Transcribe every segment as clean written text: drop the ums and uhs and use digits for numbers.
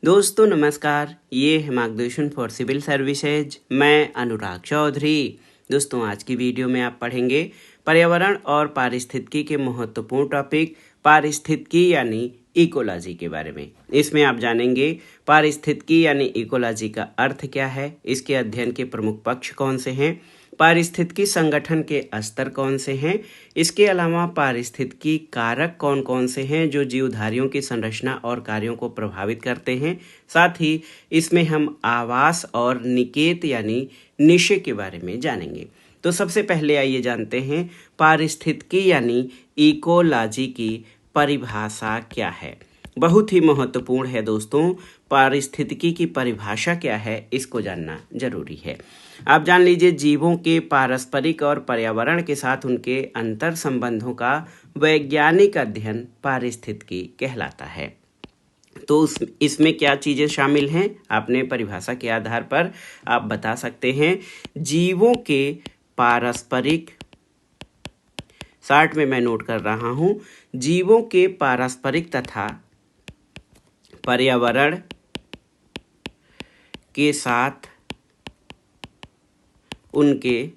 दोस्तों नमस्कार, ये है मार्गदर्शन फॉर सिविल सर्विसेज। मैं अनुराग चौधरी। दोस्तों आज की वीडियो में आप पढ़ेंगे पर्यावरण और पारिस्थितिकी के महत्वपूर्ण टॉपिक पारिस्थितिकी यानी इकोलॉजी के बारे में। इसमें आप जानेंगे पारिस्थितिकी यानी इकोलॉजी का अर्थ क्या है, इसके अध्ययन के प्रमुख पक्ष कौन से हैं, पारिस्थितिकी संगठन के स्तर कौन से हैं, इसके अलावा पारिस्थितिकी कारक कौन कौन से हैं जो जीवधारियों की संरचना और कार्यों को प्रभावित करते हैं। साथ ही इसमें हम आवास और निकेत यानी निशे के बारे में जानेंगे। तो सबसे पहले आइए जानते हैं पारिस्थितिकी यानी इकोलॉजी की परिभाषा क्या है। बहुत ही महत्वपूर्ण है दोस्तों, पारिस्थितिकी की परिभाषा क्या है इसको जानना जरूरी है। आप जान लीजिए, जीवों के पारस्परिक और पर्यावरण के साथ उनके अंतर संबंधों का वैज्ञानिक अध्ययन पारिस्थितिकी कहलाता है। तो इसमें क्या चीज़ें शामिल हैं, आपने परिभाषा के आधार पर आप बता सकते हैं। जीवों के पारस्परिक, शार्ट में मैं नोट कर रहा हूं, जीवों के पारस्परिक तथा पर्यावरण के साथ उनके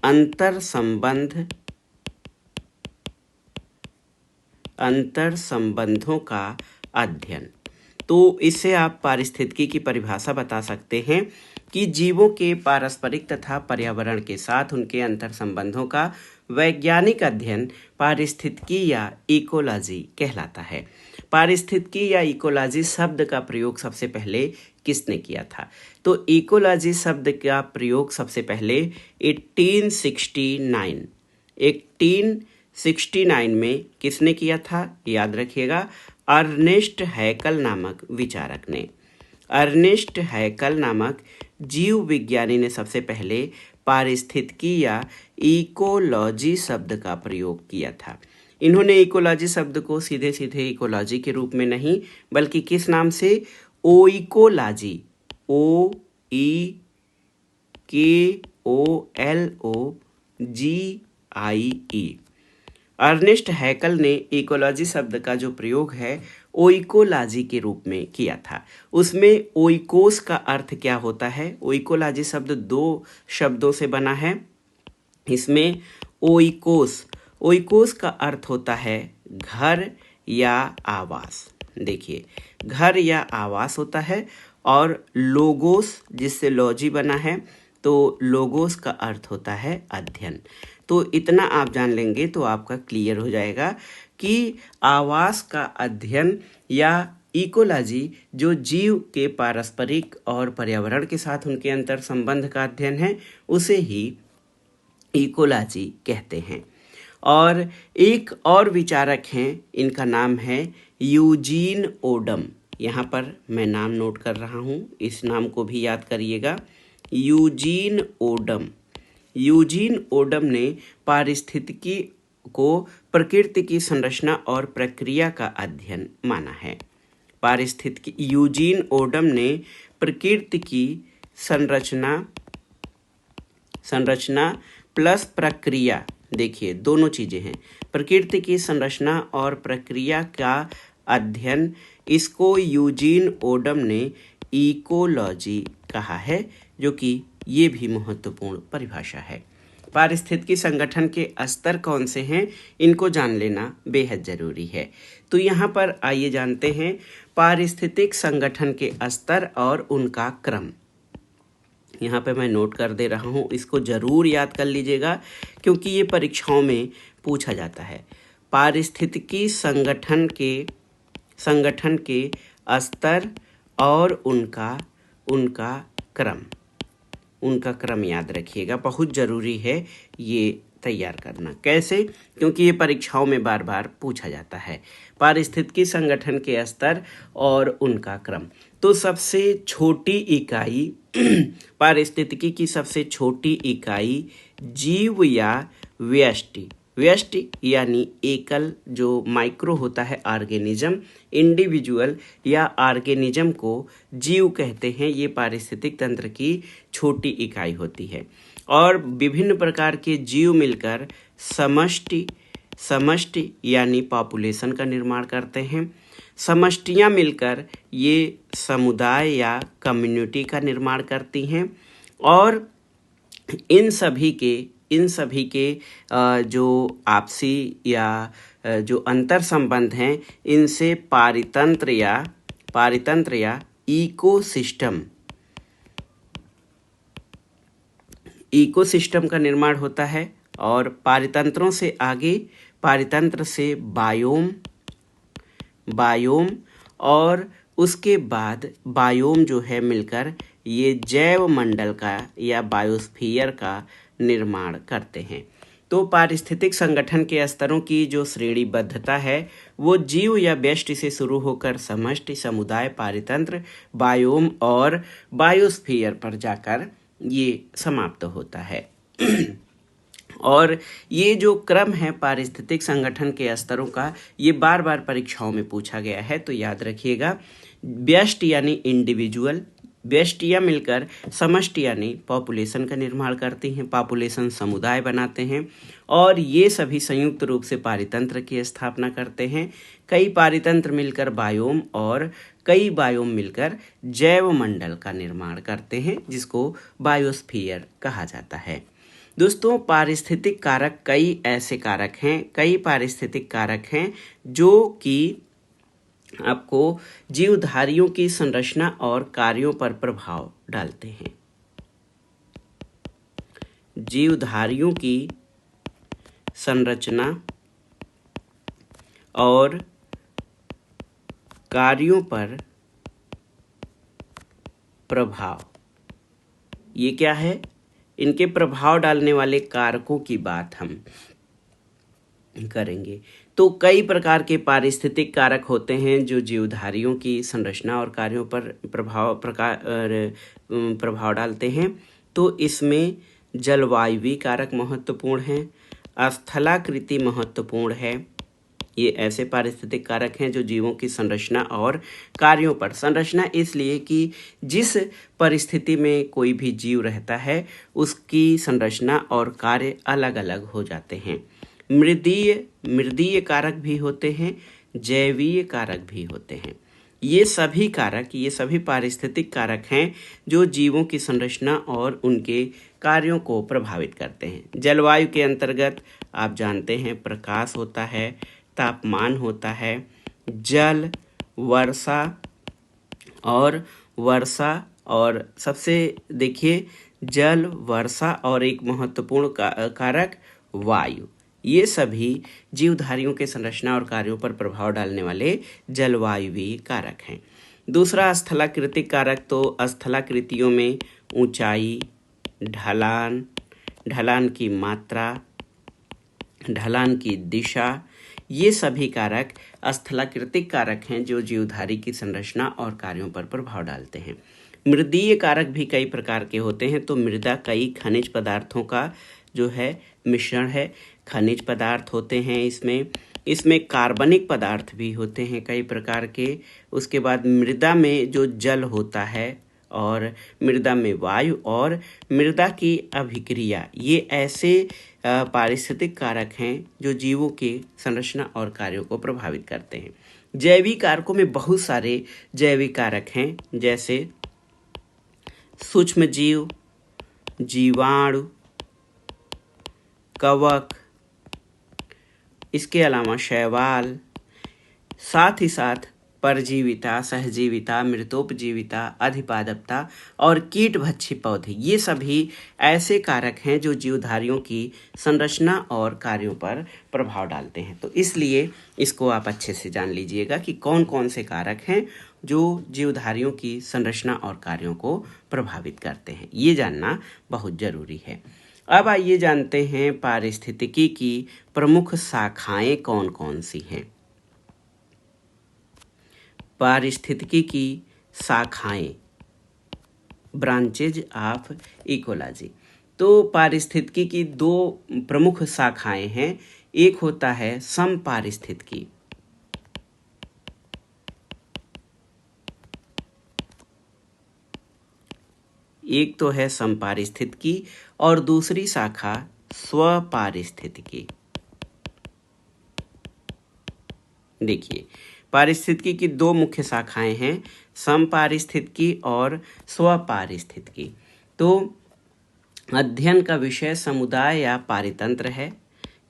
अंतर संबंधों का अध्ययन। तो इससे आप पारिस्थितिकी की परिभाषा बता सकते हैं कि जीवों के पारस्परिक तथा पर्यावरण के साथ उनके अंतर संबंधों का वैज्ञानिक अध्ययन पारिस्थितिकी या इकोलॉजी कहलाता है। पारिस्थितिकी या इकोलॉजी शब्द का प्रयोग सबसे पहले किसने किया था? तो इकोलॉजी शब्द का प्रयोग सबसे पहले 1869 में किसने किया था? याद रखिएगा, अर्नेस्ट हैकल नामक विचारक ने। अर्नेस्ट हैकल नामक जीव विज्ञानी ने सबसे पहले पारिस्थितिकी या इकोलॉजी शब्द का प्रयोग किया था। इन्होंने इकोलॉजी शब्द को सीधे सीधे इकोलॉजी के रूप में नहीं, बल्कि किस नाम से? ओइकोलॉजी, OEKOLOGIE। अर्नेस्ट हैकल ने इकोलॉजी शब्द का जो प्रयोग है ओइकोलॉजी के रूप में किया था। उसमें ओइकोस का अर्थ क्या होता है? ओइकोलॉजी शब्द दो शब्दों से बना है। इसमें ओइकोस का अर्थ होता है घर या आवास। देखिए, घर या आवास होता है, और लोगोस जिससे लॉजी बना है, तो लोगोस का अर्थ होता है अध्ययन। तो इतना आप जान लेंगे तो आपका क्लियर हो जाएगा कि आवास का अध्ययन या इकोलॉजी जो जीव के पारस्परिक और पर्यावरण के साथ उनके अंतर संबंध का अध्ययन है, उसे ही इकोलॉजी कहते हैं। और एक और विचारक हैं, इनका नाम है यूजीन ओडम। यहाँ पर मैं नाम नोट कर रहा हूँ, इस नाम को भी याद करिएगा, यूजीन ओडम। यूजीन ओडम ने पारिस्थितिकी को प्रकृति की संरचना और प्रक्रिया का अध्ययन माना है। पारिस्थितिकी, यूजीन ओडम ने प्रकृति की संरचना प्लस प्रक्रिया, देखिए दोनों चीजें हैं, प्रकृति की संरचना और प्रक्रिया का अध्ययन, इसको यूजीन ओडम ने इकोलॉजी कहा है, जो कि ये भी महत्वपूर्ण परिभाषा है। पारिस्थितिकी संगठन के स्तर कौन से हैं, इनको जान लेना बेहद जरूरी है। तो यहाँ पर आइए जानते हैं पारिस्थितिक संगठन के स्तर और उनका क्रम। यहाँ पे मैं नोट कर दे रहा हूँ, इसको जरूर याद कर लीजिएगा क्योंकि ये परीक्षाओं में पूछा जाता है। पारिस्थितिकी संगठन के स्तर और उनका क्रम याद रखिएगा, बहुत ज़रूरी है ये तैयार करना। कैसे? क्योंकि ये परीक्षाओं में बार बार पूछा जाता है। पारिस्थितिकी संगठन के स्तर और उनका क्रम। तो सबसे छोटी इकाई पारिस्थितिकी की सबसे छोटी इकाई जीव या व्यष्टि यानी एकल, जो माइक्रो होता है ऑर्गेनिज्म, इंडिविजुअल या ऑर्गेनिज्म को जीव कहते हैं। ये पारिस्थितिक तंत्र की छोटी इकाई होती है और विभिन्न प्रकार के जीव मिलकर समष्टि यानी पॉपुलेशन का निर्माण करते हैं। समष्टियाँ मिलकर ये समुदाय या कम्युनिटी का निर्माण करती हैं और इन सभी के जो आपसी या जो अंतर संबंध हैं इनसे पारितंत्र या इकोसिस्टम का निर्माण होता है और पारितंत्र से बायोम और उसके बाद बायोम जो है मिलकर ये जैव मंडल का या बायोस्फीयर का निर्माण करते हैं। तो पारिस्थितिक संगठन के स्तरों की जो श्रेणीबद्धता है वो जीव या व्यष्टि से शुरू होकर समष्टि, समुदाय, पारितंत्र, बायोम और बायोस्फीयर पर जाकर ये समाप्त होता है। और ये जो क्रम है पारिस्थितिक संगठन के स्तरों का, ये बार बार परीक्षाओं में पूछा गया है, तो याद रखिएगा। व्यष्टि यानी इंडिविजुअल, व्यष्टियाँ मिलकर समष्टि यानी पॉपुलेशन का निर्माण करती हैं, पॉपुलेशन समुदाय बनाते हैं और ये सभी संयुक्त रूप से पारितंत्र की स्थापना करते हैं। कई पारितंत्र मिलकर बायोम और कई बायोम मिलकर जैव मंडल का निर्माण करते हैं, जिसको बायोस्फीयर कहा जाता है। दोस्तों, पारिस्थितिक कारक कई पारिस्थितिक कारक हैं जो कि आपको जीवधारियों की संरचना और कार्यों पर प्रभाव डालते हैं। जीवधारियों की संरचना और कार्यों पर प्रभाव, ये क्या है? इनके प्रभाव डालने वाले कारकों की बात हम करेंगे। तो कई प्रकार के पारिस्थितिक कारक होते हैं जो जीवधारियों की संरचना और कार्यों पर प्रभाव डालते हैं। तो इसमें जलवायुवी कारक महत्वपूर्ण हैं, स्थलाकृति महत्वपूर्ण है। ये ऐसे पारिस्थितिक कारक हैं जो जीवों की संरचना और कार्यों पर, संरचना इसलिए कि जिस परिस्थिति में कोई भी जीव रहता है उसकी संरचना और कार्य अलग अलग हो जाते हैं। मृदीय कारक भी होते हैं, जैवीय कारक भी होते हैं। ये सभी पारिस्थितिक कारक हैं जो जीवों की संरचना और उनके कार्यों को प्रभावित करते हैं। जलवायु के अंतर्गत आप जानते हैं प्रकाश होता है, तापमान होता है, जल, वर्षा और सबसे देखिए जल, वर्षा और एक महत्वपूर्ण कारक वायु। ये सभी जीवधारियों के संरचना और कार्यों पर प्रभाव डालने वाले जलवायुवी कारक हैं। दूसरा स्थलाकृतिक कारक, तो स्थलाकृतियों में ऊंचाई, ढलान की मात्रा, ढलान की दिशा, ये सभी कारक स्थलाकृतिक कारक हैं जो जीवधारी की संरचना और कार्यों पर प्रभाव डालते हैं। मृदीय कारक भी कई प्रकार के होते हैं। तो मृदा कई खनिज पदार्थों का जो है मिश्रण है। खनिज पदार्थ होते हैं इसमें कार्बनिक पदार्थ भी होते हैं कई प्रकार के। उसके बाद मृदा में जो जल होता है और मृदा में वायु और मृदा की अभिक्रिया, ये ऐसे पारिस्थितिक कारक हैं जो जीवों की संरचना और कार्यों को प्रभावित करते हैं। जैविक कारकों में बहुत सारे जैविक कारक हैं, जैसे सूक्ष्म जीव, जीवाणु, कवक, इसके अलावा शैवाल, साथ ही साथ परजीविता, सहजीविता, मृतोपजीविता, अधिपादपता और कीटभक्षी पौधे, ये सभी ऐसे कारक हैं जो जीवधारियों की संरचना और कार्यों पर प्रभाव डालते हैं। तो इसलिए इसको आप अच्छे से जान लीजिएगा कि कौन कौन से कारक हैं जो जीवधारियों की संरचना और कार्यों को प्रभावित करते हैं, ये जानना बहुत जरूरी है। अब आइए जानते हैं पारिस्थितिकी की प्रमुख शाखाएं कौन कौन सी हैं। पारिस्थितिकी की शाखाएं, ब्रांचेज ऑफ इकोलॉजी। तो पारिस्थितिकी की दो प्रमुख शाखाएं हैं। एक होता है समपारिस्थितिकी, एक तो है समपारिस्थितिकी और दूसरी शाखा स्वपारिस्थितिकी। देखिए, पारिस्थितिकी की दो मुख्य शाखाएं हैं, समपारिस्थितिकी और स्वपारिस्थितिकी। तो अध्ययन का विषय समुदाय या पारितंत्र है।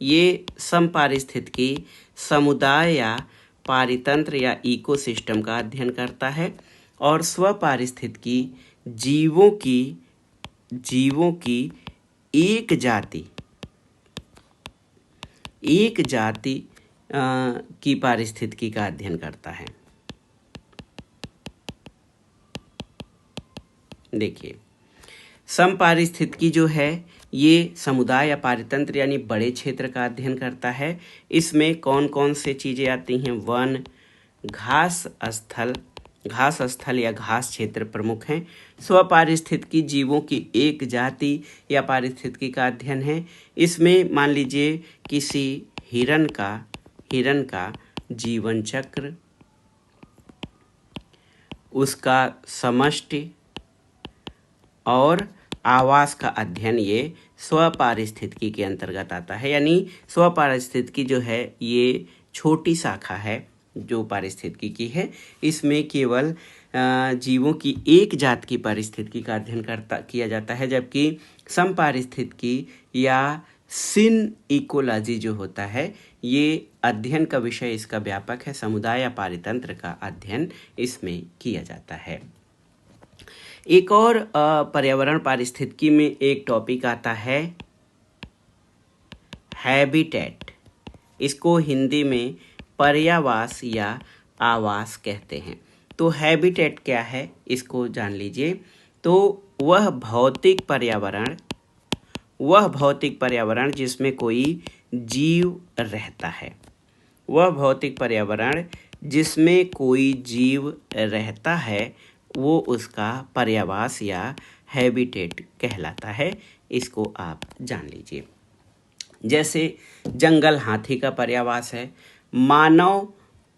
ये समपारिस्थितिकी समुदाय या पारितंत्र या इकोसिस्टम का अध्ययन करता है और स्वपारिस्थितिकी जीवों की एक जाति की पारिस्थितिकी का अध्ययन करता है। देखिए, समपारिस्थितिकी जो है ये समुदाय या पारितंत्र यानी बड़े क्षेत्र का अध्ययन करता है। इसमें कौन कौन से चीज़ें आती हैं? वन, घास स्थल या घास क्षेत्र प्रमुख हैं। स्वपारिस्थितिकी जीवों की एक जाति या पारिस्थितिकी का अध्ययन है। इसमें मान लीजिए किसी हिरन का जीवन चक्र, उसका समष्टि और आवास का अध्ययन ये स्वपारिस्थितिकी के अंतर्गत आता है। यानी स्वपारिस्थितिकी जो है ये छोटी शाखा है जो पारिस्थितिकी है। इसमें केवल जीवों की एक जात की पारिस्थितिकी का अध्ययन किया जाता है, जबकि समपारिस्थितिकी या सिन इकोलॉजी जो होता है ये अध्ययन का विषय इसका व्यापक है। समुदाय या पारितंत्र का अध्ययन इसमें किया जाता है। एक और पर्यावरण पारिस्थितिकी में एक टॉपिक आता है हैबिटेट। इसको हिंदी में पर्यावास या आवास कहते हैं। तो हैबिटेट क्या है इसको जान लीजिए। तो वह भौतिक पर्यावरण जिसमें कोई जीव रहता है, वह भौतिक पर्यावरण जिसमें कोई जीव रहता है वो उसका पर्यावास या हैबिटेट कहलाता है। इसको आप जान लीजिए। जैसे जंगल हाथी का पर्यावास है, मानव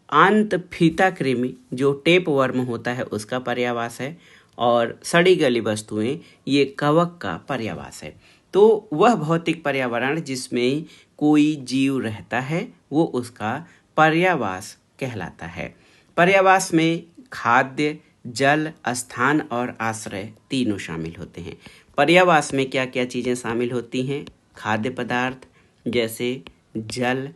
अंत फीता कृमि जो टेप वर्म होता है उसका पर्यावास है, और सड़ी गली वस्तुएं ये कवक का पर्यावास है। तो वह भौतिक पर्यावरण जिसमें कोई जीव रहता है वो उसका पर्यावास कहलाता है। पर्यावास में खाद्य, जल, स्थान और आश्रय तीनों शामिल होते हैं। पर्यावास में क्या क्या चीज़ें शामिल होती हैं? खाद्य पदार्थ जैसे जल,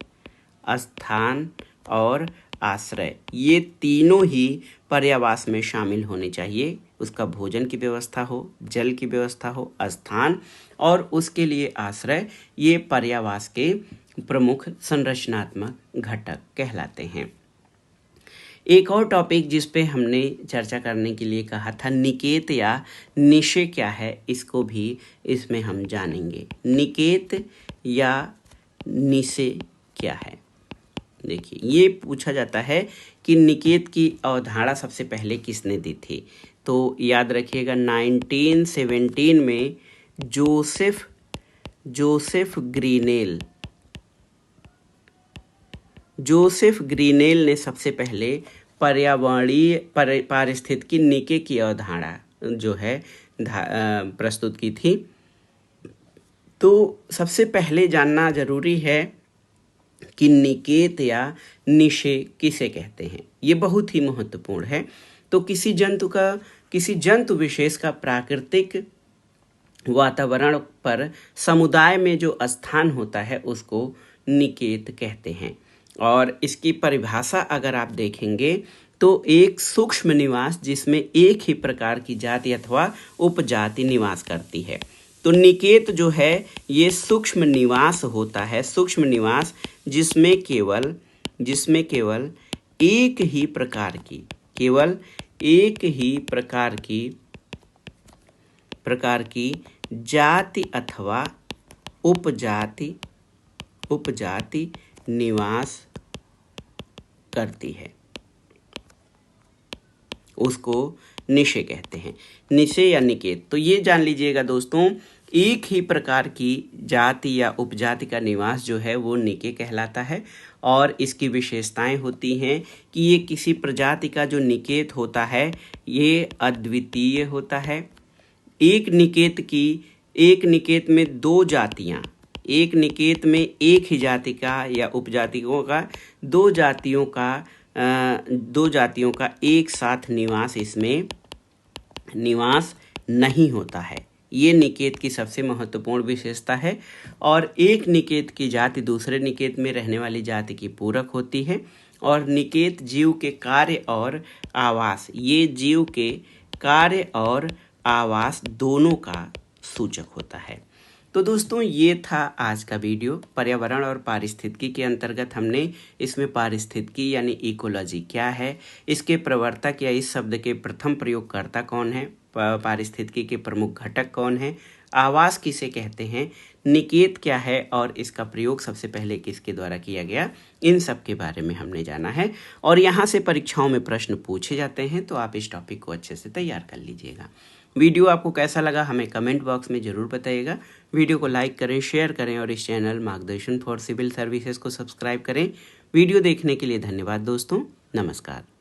स्थान और आश्रय, ये तीनों ही पर्यावास में शामिल होने चाहिए। उसका भोजन की व्यवस्था हो, जल की व्यवस्था हो, स्थान और उसके लिए आश्रय, ये पर्यावास के प्रमुख संरचनात्मक घटक कहलाते हैं। एक और टॉपिक जिस पे हमने चर्चा करने के लिए कहा था, निकेत या निषेध क्या है, इसको भी इसमें हम जानेंगे। निकेत या निषेध क्या है? देखिए, ये पूछा जाता है कि निकेत की अवधारणा सबसे पहले किसने दी थी? तो याद रखिएगा 1917 में जोसेफ ग्रीनेल ने सबसे पहले पर्यावरणीय पारिस्थितिकी निके की अवधारणा जो है प्रस्तुत की थी। तो सबसे पहले जानना जरूरी है कि निकेत या निषेध किसे कहते हैं। ये बहुत ही महत्वपूर्ण है। तो किसी जंतु विशेष का प्राकृतिक वातावरण पर समुदाय में जो स्थान होता है उसको निकेत कहते हैं। और इसकी परिभाषा अगर आप देखेंगे तो एक सूक्ष्म निवास जिसमें एक ही प्रकार की जाति अथवा उपजाति निवास करती है। तो निकेत जो है ये सूक्ष्म निवास होता है, सूक्ष्म निवास जिसमें केवल एक ही प्रकार की जाति अथवा उपजाति निवास करती है, उसको निषेध कहते हैं। निषेध या निकेत, तो ये जान लीजिएगा दोस्तों, एक ही प्रकार की जाति या उपजाति का निवास जो है वो निके कहलाता है। और इसकी विशेषताएं होती हैं कि ये किसी प्रजाति का जो निकेत होता है ये अद्वितीय होता है। एक निकेत में दो जातियां, एक निकेत में एक ही जाति का या उपजातियों का दो जातियों का दो जातियों का एक साथ निवास नहीं होता है। ये निकेत की सबसे महत्वपूर्ण विशेषता है। और एक निकेत की जाति दूसरे निकेत में रहने वाली जाति की पूरक होती है। और निकेत जीव के कार्य और आवास, ये जीव के कार्य और आवास दोनों का सूचक होता है। तो दोस्तों ये था आज का वीडियो। पर्यावरण और पारिस्थितिकी के अंतर्गत हमने इसमें पारिस्थितिकी यानी इकोलॉजी क्या है, इसके प्रवर्तक या इस शब्द के प्रथम प्रयोगकर्ता कौन है, पारिस्थितिकी के प्रमुख घटक कौन है, आवास किसे कहते हैं, निकेत क्या है और इसका प्रयोग सबसे पहले किसके द्वारा किया गया, इन सब के बारे में हमने जाना है। और यहाँ से परीक्षाओं में प्रश्न पूछे जाते हैं, तो आप इस टॉपिक को अच्छे से तैयार कर लीजिएगा। वीडियो आपको कैसा लगा हमें कमेंट बॉक्स में ज़रूर बताइएगा। वीडियो को लाइक करें, शेयर करें और इस चैनल मार्गदर्शन फॉर सिविल सर्विसेज को सब्सक्राइब करें। वीडियो देखने के लिए धन्यवाद दोस्तों। नमस्कार।